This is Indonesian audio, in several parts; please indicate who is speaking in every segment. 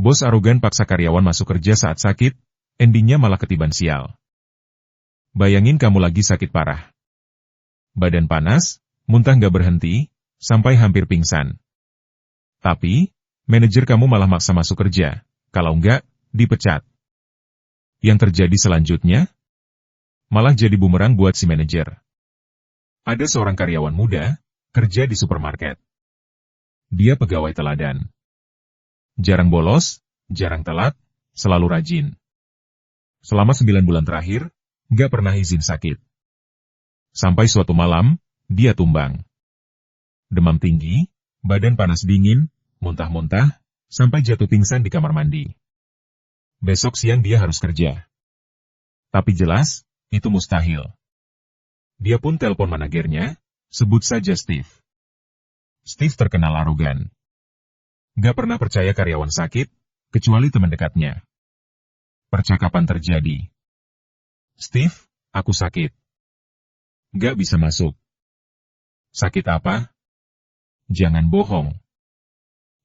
Speaker 1: Bos arogan paksa karyawan masuk kerja saat sakit, endingnya malah ketiban sial. Bayangin kamu lagi sakit parah. Badan panas, muntah nggak berhenti, sampai hampir pingsan. Tapi, manajer kamu malah maksa masuk kerja, kalau nggak, dipecat. Yang terjadi selanjutnya? Malah jadi bumerang buat si manajer. Ada seorang karyawan muda, kerja di supermarket. Dia pegawai teladan. Jarang bolos, jarang telat, selalu rajin. Selama 9 bulan terakhir, nggak pernah izin sakit. Sampai suatu malam, dia tumbang. Demam tinggi, badan panas dingin, muntah-muntah, sampai jatuh pingsan di kamar mandi. Besok siang dia harus kerja. Tapi jelas, itu mustahil. Dia pun telepon manajernya, sebut saja Steve. Steve terkenal arogan. Gak pernah percaya karyawan sakit, kecuali teman dekatnya. Percakapan terjadi. Steve, aku sakit. Gak bisa masuk. Sakit apa? Jangan bohong.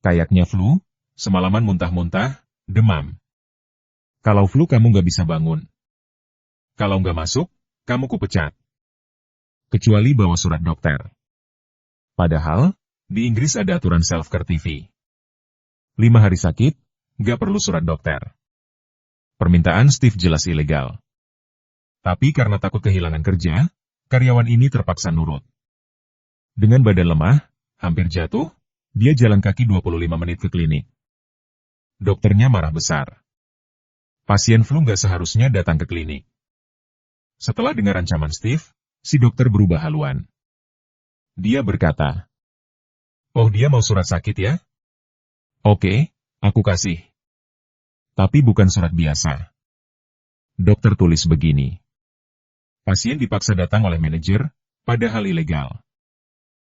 Speaker 1: Kayaknya flu, semalaman muntah-muntah, demam. Kalau flu kamu gak bisa bangun. Kalau gak masuk, kamu kupecat. Kecuali bawa surat dokter. Padahal, di Inggris ada aturan self-care TV. 5 hari sakit, gak perlu surat dokter. Permintaan Steve jelas ilegal. Tapi karena takut kehilangan kerja, karyawan ini terpaksa nurut. Dengan badan lemah, hampir jatuh, dia jalan kaki 25 menit ke klinik. Dokternya marah besar. Pasien flu gak seharusnya datang ke klinik. Setelah dengar ancaman Steve, si dokter berubah haluan. Dia berkata, "Oh, dia mau surat sakit ya? Oke, aku kasih. Tapi bukan surat biasa." Dokter tulis begini. Pasien dipaksa datang oleh manajer, padahal ilegal.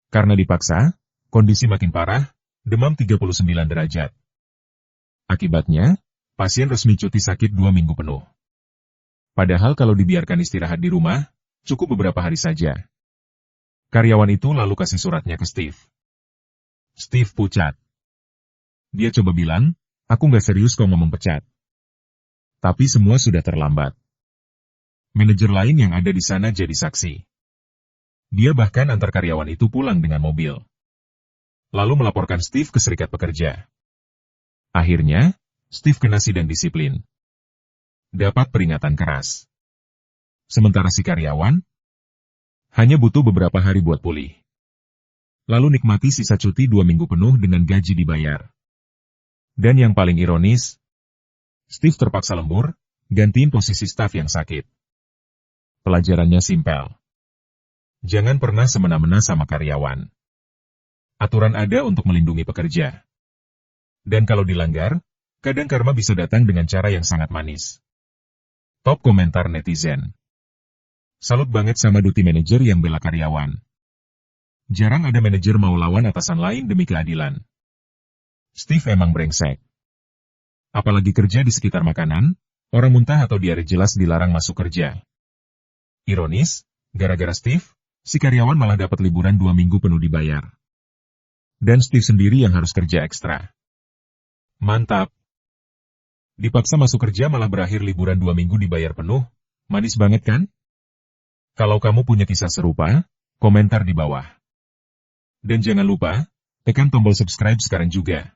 Speaker 1: Karena dipaksa, kondisi makin parah, demam 39 derajat. Akibatnya, pasien resmi cuti sakit 2 minggu penuh. Padahal kalau dibiarkan istirahat di rumah, cukup beberapa hari saja. Karyawan itu lalu kasih suratnya ke Steve. Steve pucat. Dia coba bilang, aku nggak serius kok ngomong pecat. Tapi semua sudah terlambat. Manajer lain yang ada di sana jadi saksi. Dia bahkan antar karyawan itu pulang dengan mobil. Lalu melaporkan Steve ke serikat pekerja. Akhirnya, Steve kena sidang disiplin. Dapat peringatan keras. Sementara si karyawan, hanya butuh beberapa hari buat pulih. Lalu nikmati sisa cuti 2 minggu penuh dengan gaji dibayar. Dan yang paling ironis, Steve terpaksa lembur, gantiin posisi staf yang sakit. Pelajarannya simpel. Jangan pernah semena-mena sama karyawan. Aturan ada untuk melindungi pekerja. Dan kalau dilanggar, kadang karma bisa datang dengan cara yang sangat manis. Top komentar netizen. Salut banget sama duty manajer yang bela karyawan. Jarang ada manajer mau lawan atasan lain demi keadilan. Steve emang brengsek. Apalagi kerja di sekitar makanan, orang muntah atau diare jelas dilarang masuk kerja. Ironis, gara-gara Steve, si karyawan malah dapat liburan 2 minggu penuh dibayar. Dan Steve sendiri yang harus kerja ekstra. Mantap. Dipaksa masuk kerja malah berakhir liburan 2 minggu dibayar penuh, manis banget kan? Kalau kamu punya kisah serupa, komentar di bawah. Dan jangan lupa, tekan tombol subscribe sekarang juga.